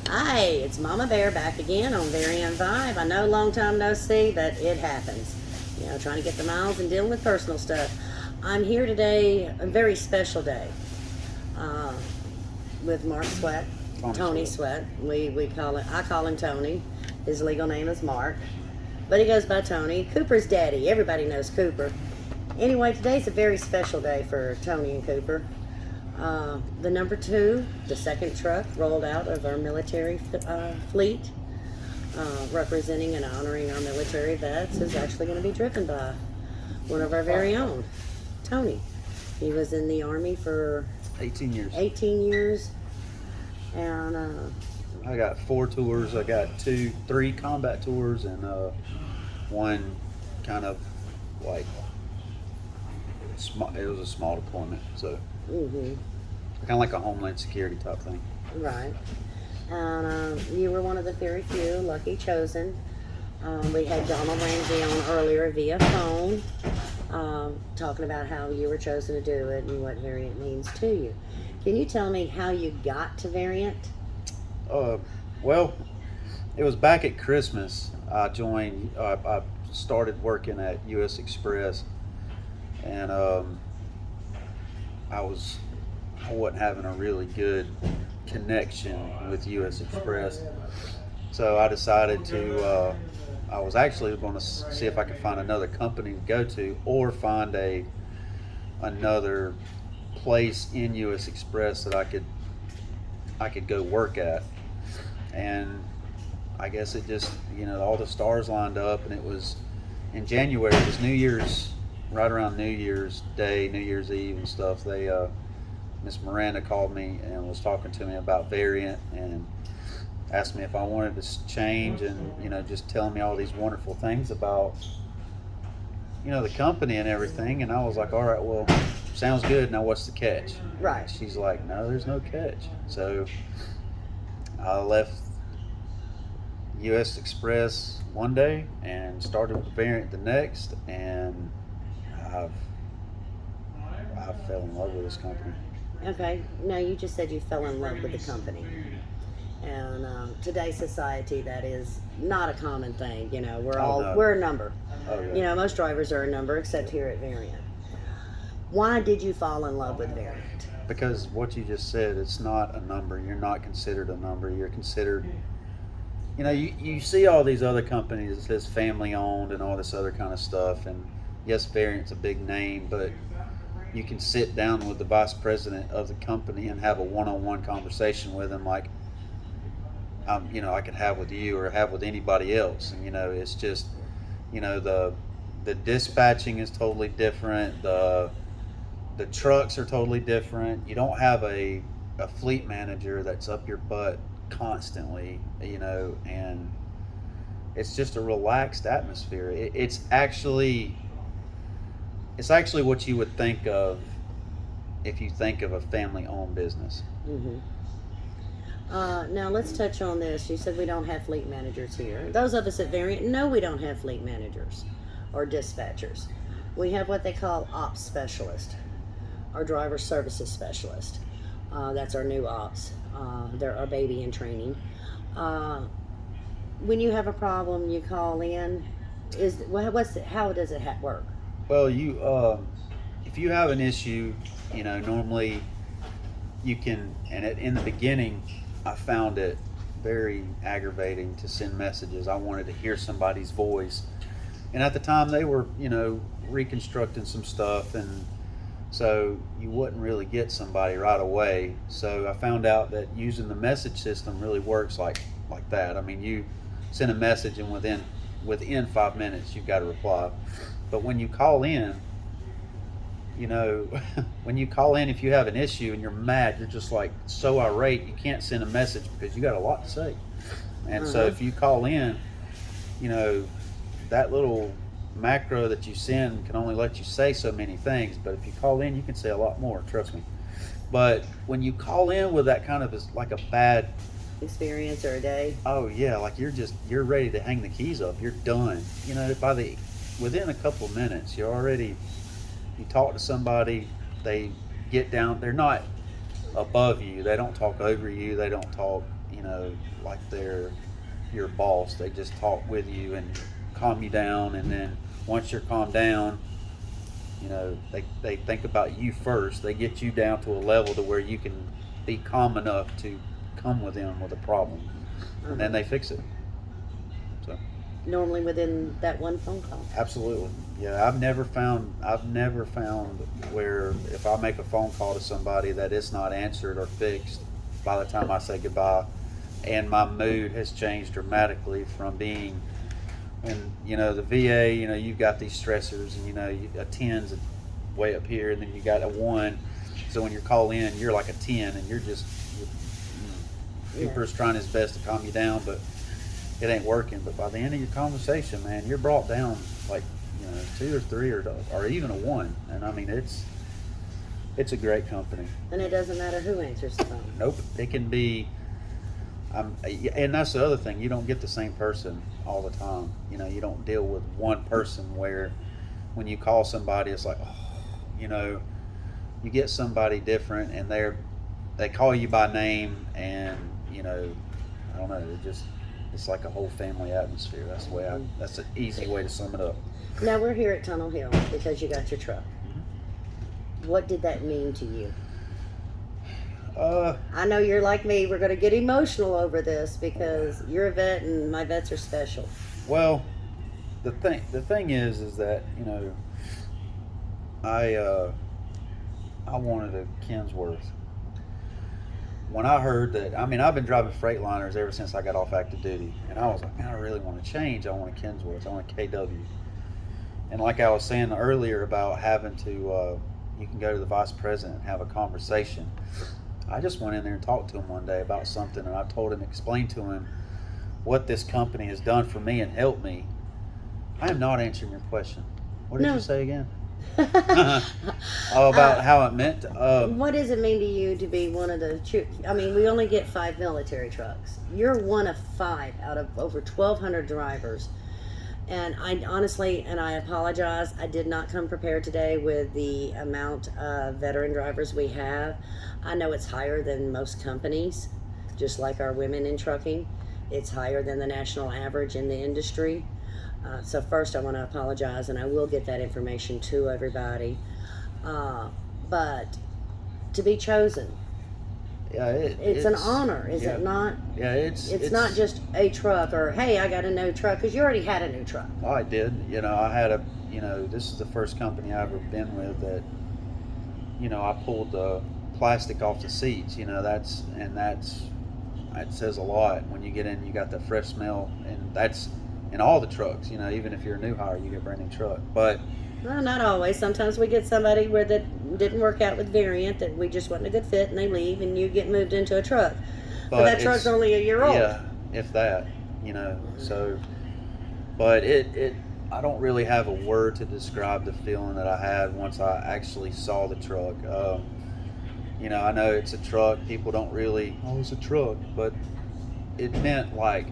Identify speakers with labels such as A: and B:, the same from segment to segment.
A: Hi, it's Mama Bear back again on Variant Vibe. I know long time no see, but it happens. You know, trying to get the miles and dealing with personal stuff. I'm here today, a very special day, uh, with Mark Swett, Tony Swett. We call it. I call him Tony. His legal name is Mark, but he goes by Tony. Cooper's daddy. Everybody knows Cooper. Anyway, today's a very special day for Tony and Cooper. The number two, the second truck rolled out of our military fleet, representing and honoring our military vets, is actually going to be driven by one of our very own, Tony. He was in the Army for
B: 18 years.
A: 18 years, and
B: I got 4 tours. I got 3 combat tours, and one kind of like it was a small deployment, so kind of like a Homeland Security type thing.
A: Right. And you were one of the very few lucky chosen. We had Donald Ramsey on earlier via phone, talking about how you were chosen to do it and what Variant means to you. Can you tell me how you got to Variant?
B: Well, it was back at Christmas. I joined. I started working at U.S. Express, and I wasn't having a really good connection with U.S. Express, so I decided to. I was actually going to see if I could find another company to go to, or find another place in U.S. Express that I could go work at. And I guess it just, all the stars lined up, and it was in January. It was New Year's, right around New Year's Day, New Year's Eve and stuff. They Miss Miranda called me and was talking to me about Variant, and asked me if I wanted to change, and just telling me all these wonderful things about the company and everything. And I was like, all right, well, sounds good. Now what's the catch?
A: Right.
B: She's like, no, there's no catch. So I left U.S. Express one day and started with Variant the next, and I fell in love with this company.
A: Okay. Now, you just said you fell in love with the company. And today's society, that is not a common thing. We're a number.
B: Oh, yeah.
A: Most drivers are a number, except here at Variant. Why did you fall in love with Variant?
B: Because what you just said, it's not a number. You're not considered a number. You're considered, you see all these other companies that says family owned and all this other kind of stuff. And yes, Variant's a big name, but you can sit down with the vice president of the company and have a one-on-one conversation with him, like, I could have with you or have with anybody else. And, it's just, the dispatching is totally different. The trucks are totally different. You don't have a fleet manager that's up your butt constantly, and it's just a relaxed atmosphere. It's actually what you would think of if you think of a family-owned business.
A: Mm-hmm. Now let's touch on this. You said we don't have fleet managers here. Those of us at Variant know we don't have fleet managers or dispatchers. We have what they call ops specialist, our driver services specialist. That's our new ops. They're our baby in training. When you have a problem, you call in. How does it work?
B: Well, if you have an issue, normally you can. And in the beginning, I found it very aggravating to send messages. I wanted to hear somebody's voice, and at the time they were, reconstructing some stuff, and so you wouldn't really get somebody right away. So I found out that using the message system really works like that. I mean, you send a message, and within 5 minutes you've got a reply. But when you call in, if you have an issue and you're mad, you're just like so irate, you can't send a message because you got a lot to say. And so if you call in, that little macro that you send can only let you say so many things. But if you call in, you can say a lot more, trust me. But when you call in with that kind of like a bad
A: experience or a day,
B: oh yeah, like you're ready to hang the keys up, you're done. Within a couple of minutes, you talk to somebody, they get down, they're not above you, they don't talk over you, they don't talk, you know, like they're your boss. They just talk with you and calm you down, and then once you're calmed down, you know, they think about you first. They get you down to a level to where you can be calm enough to come with them with a problem, and then they fix it. So
A: Normally within that one phone call.
B: absolutely, yeah. I've never found where if I make a phone call to somebody that it's not answered or fixed by the time I say goodbye, and my mood has changed dramatically from being. And you know the VA, you know you've got these stressors, and you know a 10's way up here, and then you got a 1. So when you call in, you're like a 10, and you're Cooper's trying his best to calm you down, but it ain't working. But by the end of your conversation, man, you're brought down like 2 or 3 or even a 1. And I mean it's a great company.
A: And it doesn't matter who answers the phone.
B: Nope, it can be. And that's the other thing. You don't get the same person all the time. You know, you don't deal with one person where when you call somebody, it's like, you know, you get somebody different, and they call you by name, and you know, I don't know. It's like a whole family atmosphere. That's an easy way to sum it up.
A: Now we're here at Tunnel Hill because you got your truck. What did that mean to you? I know you're like me. We're going to get emotional over this because you're a vet and my vets are special.
B: Well, the thing is that, you know, I wanted a Kensworth. When I heard that, I mean, I've been driving Freightliners ever since I got off active duty, and I was like, man, I really want to change. I want a Kensworth. I want a KW. And like I was saying earlier about having to, you can go to the vice president and have a conversation. I just went in there and talked to him one day about something, and I told him, explained to him what this company has done for me and helped me. I am not answering your question. What did you say again? About how it meant.
A: What does it mean to you to be one of the? I mean, we only get 5 military trucks. You're one of 5 out of over 1,200 drivers. And I honestly, and I apologize, I did not come prepared today with the amount of veteran drivers we have. I know it's higher than most companies, just like our women in trucking. It's higher than the national average in the industry. So first I want to apologize, and I will get that information to everybody. But to be chosen,
B: yeah,
A: it's an honor, is it not?
B: Yeah,
A: it's not just a truck or, hey, I got a new truck, because you already had a new truck.
B: Oh, I did. You know, I had this is the first company I've ever been with that, you know, I pulled the plastic off the seats. You know, that says a lot. When you get in, you got the fresh smell, and that's in all the trucks. You know, even if you're a new hire, you get a brand new truck. But
A: well, not always. Sometimes we get somebody where that didn't work out with Variant, that we just wasn't a good fit, and they leave, and you get moved into a truck. But that truck's only a year old.
B: Yeah, if that, you know. So, but I don't really have a word to describe the feeling that I had once I actually saw the truck. You know, I know it's a truck. People don't really, oh, it's a truck, but it meant like,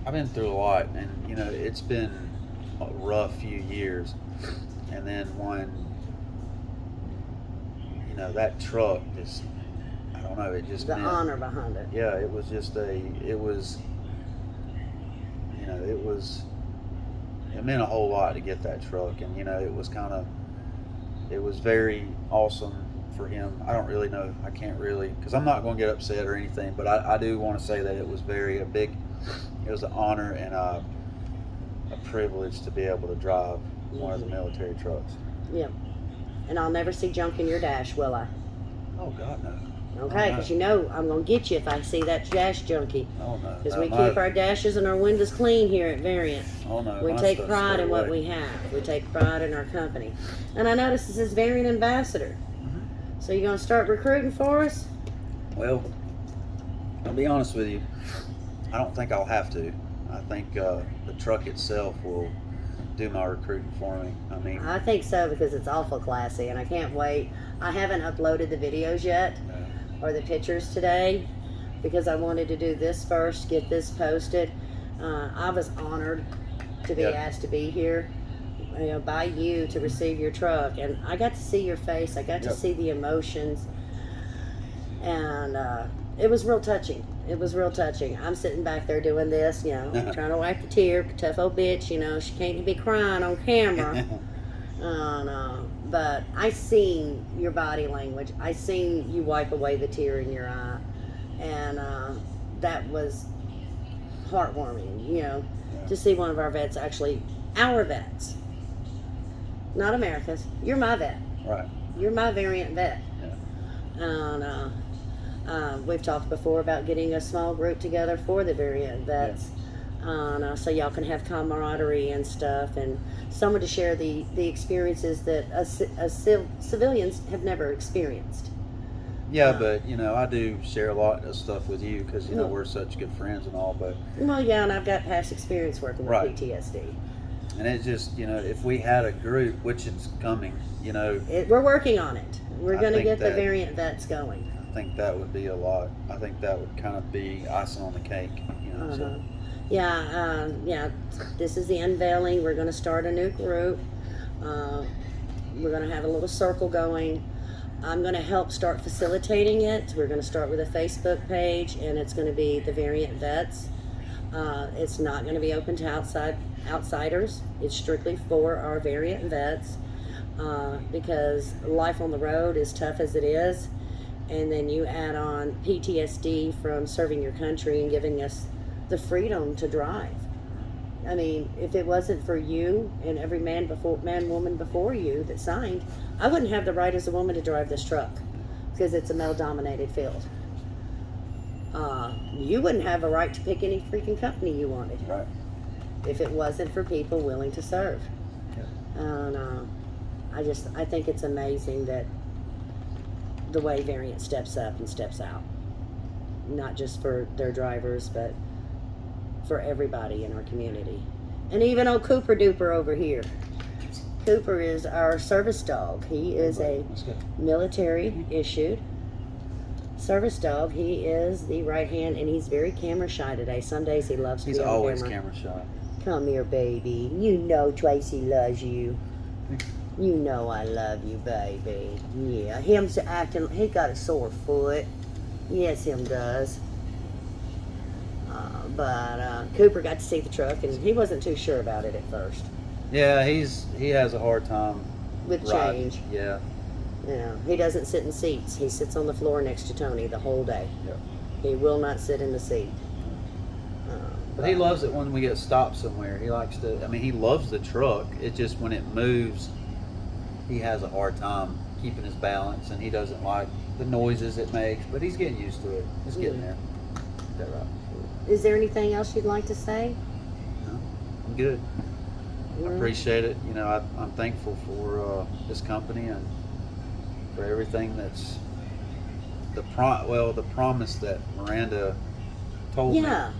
B: I've been through a lot, and you know, it's been a rough few years, and then when, you know, that truck just, I don't know, it just
A: the
B: meant,
A: honor behind it.
B: Yeah, it was just it meant a whole lot to get that truck, and you know, it was very awesome for him. I don't really know, I can't really, because I'm not going to get upset or anything, but I do want to say that it was it was an honor and a privilege to be able to drive one of the military trucks.
A: Yeah. And I'll never see junk in your dash, will I?
B: Oh, God, no.
A: Okay, because you know I'm going to get you if I see that dash junkie.
B: Oh, no.
A: Because we keep our dashes and our windows clean here at Variant.
B: Oh, no.
A: We take pride in what we have. We take pride in our company. And I notice it says Variant Ambassador. Mm-hmm. So you going to start recruiting for us?
B: Well, I'll be honest with you. I don't think I'll have to. I think the truck itself will do my recruiting for me.
A: I think so, because it's awful classy, and I can't wait. I haven't uploaded the videos yet or the pictures today because I wanted to do this first, get this posted. I was honored to be asked to be here, by you to receive your truck, and I got to see your face. I got to
B: Yep.
A: see the emotions, and it was real touching. It was real touching. I'm sitting back there doing this, trying to wipe the tear. Tough old bitch, she can't be crying on camera. But I seen your body language. I seen you wipe away the tear in your eye, and that was heartwarming. To see one of our vets, actually our vets, not America's. You're my vet.
B: Right.
A: You're my variant vet.
B: Yeah.
A: And we've talked before about getting a small group together for the variant vets. So y'all can have camaraderie and stuff, and someone to share the experiences that civilians have never experienced.
B: Yeah, but I do share a lot of stuff with you because we're such good friends and all. But
A: Well, yeah, and I've got past experience working with
B: Right.
A: PTSD.
B: and it's just if we had a group, which it's coming,
A: We're working on it. We're
B: I
A: going to
B: think
A: get the
B: that-
A: variant vets going.
B: I think that would be a lot. I think that would kind of be icing on the cake. So
A: Yeah. This is the unveiling. We're going to start a new group. We're going to have a little circle going. I'm going to help start facilitating it. We're going to start with a Facebook page, and it's going to be the variant vets. It's not going to be open to outsiders. It's strictly for our variant vets, because life on the road is tough as it is, and then you add on PTSD from serving your country and giving us the freedom to drive. I mean, if it wasn't for you and every man, woman before you that signed, I wouldn't have the right as a woman to drive this truck, because it's a male-dominated field. You wouldn't have a right to pick any freaking company you wanted
B: right.
A: if it wasn't for people willing to serve.
B: Yeah.
A: And I think it's amazing that the way Variant steps up and steps out, not just for their drivers, but for everybody in our community. And even old Cooper Duper over here. Cooper is our service dog. He is a
B: Let's go.
A: military issued service dog. He is the right hand, and he's very camera shy today. Some days he loves to
B: He's
A: be on
B: always
A: camera.
B: camera shy.
A: Come here, baby. You know Tracy loves you. You know I love you, baby. Yeah, him's acting. He got a sore foot. Yes, him does. But Cooper got to see the truck, and he wasn't too sure about it at first.
B: Yeah, he has a hard time
A: With
B: riding.
A: change.
B: Yeah.
A: Yeah, he doesn't sit in seats. He sits on the floor next to Tony the whole day.
B: Yep.
A: He will not sit in the seat.
B: But he loves it when we get stopped somewhere. He likes to. I mean, he loves the truck. It's just when it moves, he has a hard time keeping his balance, and he doesn't like the noises it makes. But he's getting used to it. He's getting there. Is that right?
A: Is there anything else you'd like to say?
B: No, I'm good. I
A: Yeah.
B: appreciate it. I'm thankful for this company and for everything that's the promise that Miranda told me.
A: Yeah.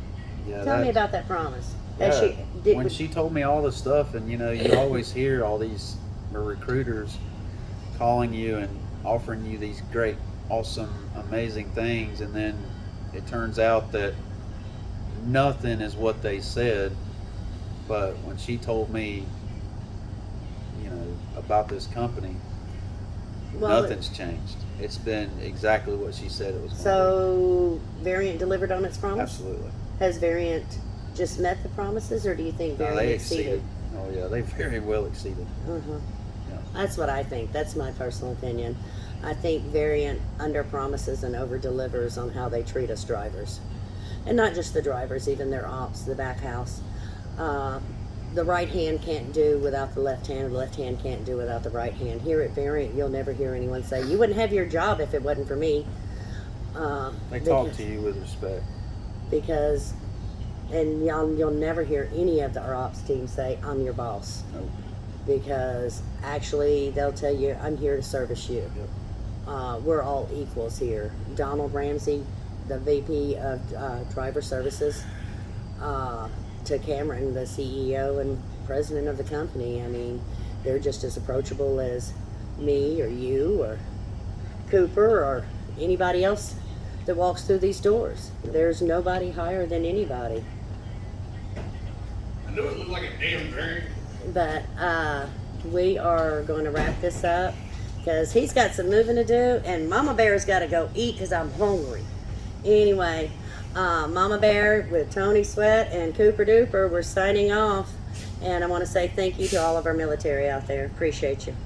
B: Yeah.
A: Tell me
B: that-
A: about that promise.
B: Yeah,
A: That she did.
B: when she told me all this stuff, and you always hear all these recruiters calling you and offering you these great, awesome, amazing things, and then it turns out that nothing is what they said. But when she told me, about this company,
A: Well,
B: nothing's changed. It's been exactly what she said it was going to
A: So Variant delivered on its
B: be.
A: promise?
B: Absolutely.
A: Has Variant just met the promises, or do you think
B: No,
A: Variant
B: they
A: exceeded?
B: exceeded. Oh yeah, they very well exceeded.
A: Uh-huh.
B: Yeah.
A: That's what I think. That's my personal opinion. I think Variant under promises and over delivers on how they treat us drivers. And not just the drivers, even their ops, the back house. The right hand can't do without the left hand. The left hand can't do without the right hand. Here at Variant, you'll never hear anyone say, "You wouldn't have your job if it wasn't for me."
B: They talk to you with respect.
A: Because, and you'll never hear any of our ops team say, "I'm your boss."
B: Nope.
A: Because actually, they'll tell you, "I'm here to service you."
B: Yep.
A: We're all equals here. Donald Ramsey, the VP of Driver Services, to Cameron, the CEO and president of the company. I mean, they're just as approachable as me or you or Cooper or anybody else that walks through these doors. There's nobody higher than anybody.
C: I knew it looked like a damn variant.
A: But we are going to wrap this up because he's got some moving to do, and Mama Bear's got to go eat because I'm hungry. Anyway, Mama Bear with Tony Swett and Cooper Duper, we're signing off. And I want to say thank you to all of our military out there. Appreciate you.